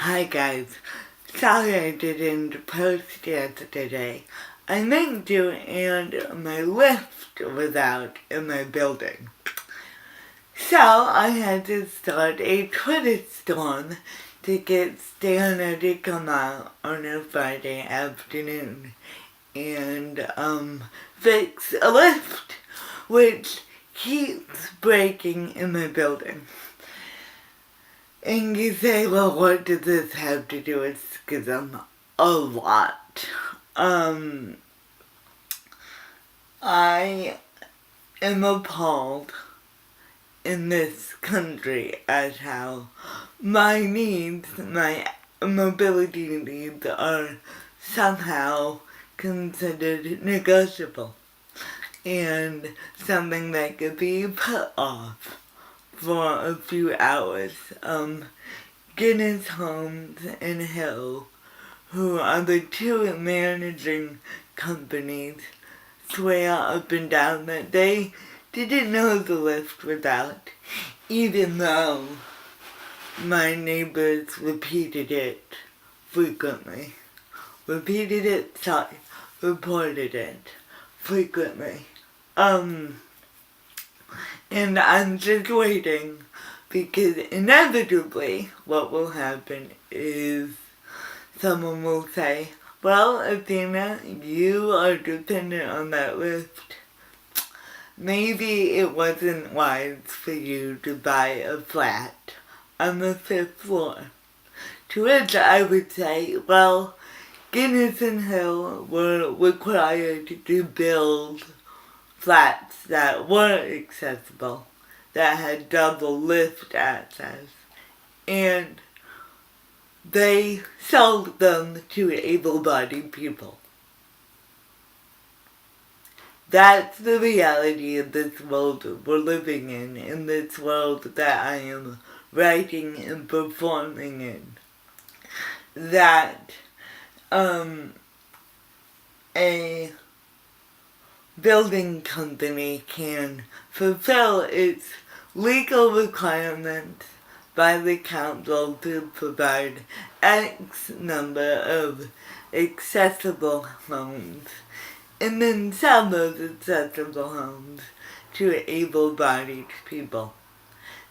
Hi guys, sorry I didn't post yesterday. I meant to and my lift was out in my building. So I had to start a Twitter storm to get Stana to come out on a Friday afternoon and fix a lift, which keeps breaking in my building. And you say, well, what does this have to do with schism? A lot. I am appalled in this country at how my needs, my mobility needs are somehow considered negotiable and something that could be put off for a few hours. Guinness Homes and Hill, who are the two managing companies, swear up and down that they didn't know the lift was out, even though my neighbors reported it frequently. Reported it frequently. And I'm just waiting because inevitably what will happen is someone will say, well, Athena, you are dependent on that lift. Maybe it wasn't wise for you to buy a flat on the 5th floor. To which I would say, well, Guinness and Hill were required to build flats that were accessible, that had double lift access, and they sold them to able-bodied people. That's the reality of this world we're living in this world that I am writing and performing in. That a building company can fulfill its legal requirements by the council to provide X number of accessible homes and then sell those accessible homes to able-bodied people.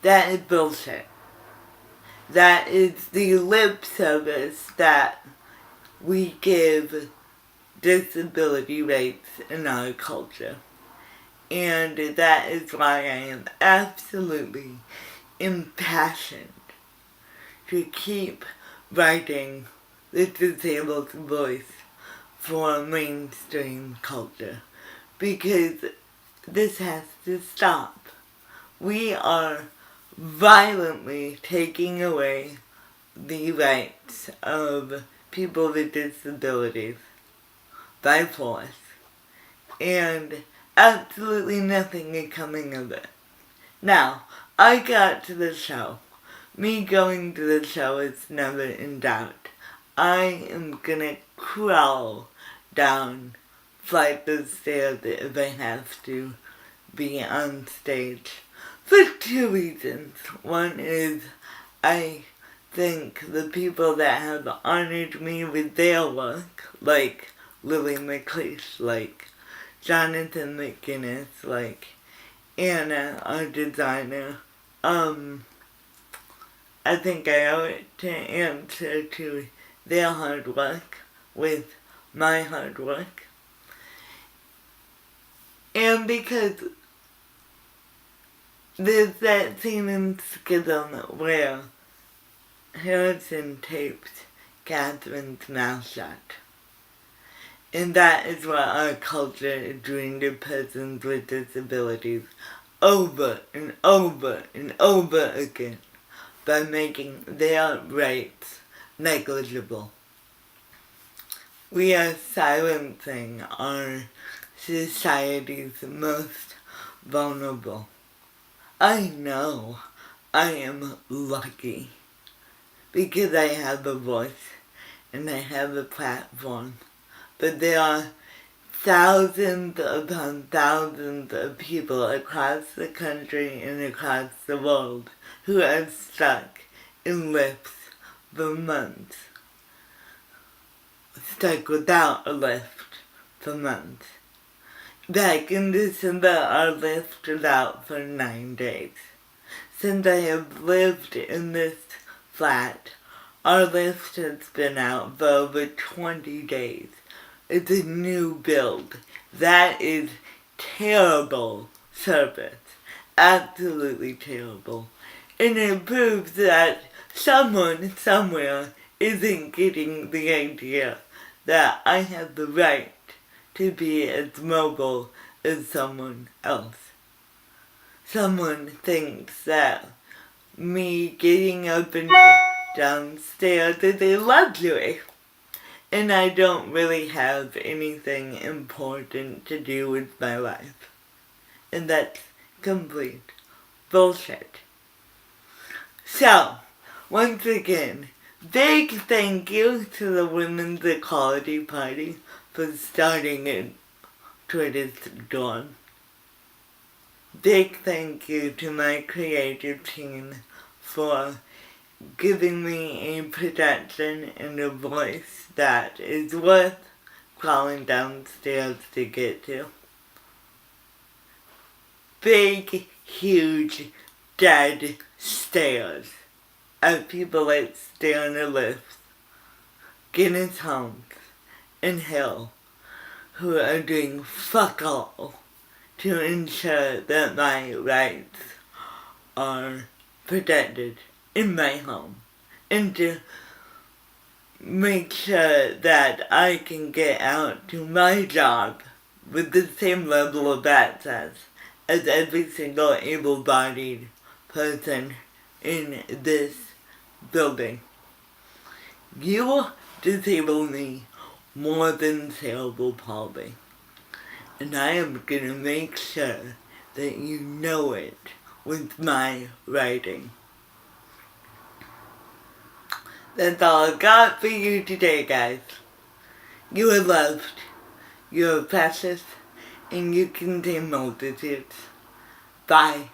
That is bullshit. That is the lip service that we give disability rights in our culture. And that is why I am absolutely impassioned to keep writing the disabled voice for mainstream culture. Because this has to stop. We are violently taking away the rights of people with disabilities by force, and absolutely nothing is coming of it. Now, I got to the show. Me going to the show is never in doubt. I am gonna crawl down flight of stairs if I have to be on stage for two reasons. One is I think the people that have honored me with their work, like Lily McLeish, like Jonathan McGinnis, like Anna, our designer, I think I owe it to answer to their hard work with my hard work. And because there's that scene in Schism where Harrison taped Catherine's mouth shut. And that is what our culture is doing to persons with disabilities over and over and over again by making their rights negligible. We are silencing our society's most vulnerable. I know I am lucky because I have a voice and I have a platform. But there are thousands upon thousands of people across the country and across the world who are stuck in lifts for months. Stuck without a lift for months. Back in December, our lift was out for 9 days. Since I have lived in this flat, our lift has been out for over 20 days. It's a new build. That is terrible service. Absolutely terrible. And it proves that someone somewhere isn't getting the idea that I have the right to be as mobile as someone else. Someone thinks that me getting up and downstairs is a luxury, and I don't really have anything important to do with my life. And that's complete bullshit. So, once again, big thank you to the Women's Equality Party for starting it Twitter's dawn. Big thank you to my creative team for giving me a production and a voice that is worth crawling downstairs to get to. Big, huge, dead stairs of people that stay on the lifts, Guinness Homes, and Hill, who are doing fuck all to ensure that my rights are protected in my home, and to make sure that I can get out to my job with the same level of access as every single able-bodied person in this building. You disable me more than cerebral palsy, and I am gonna make sure that you know it with my writing. That's all I got for you today, guys. You are loved, you are precious, and you contain multitudes. Bye.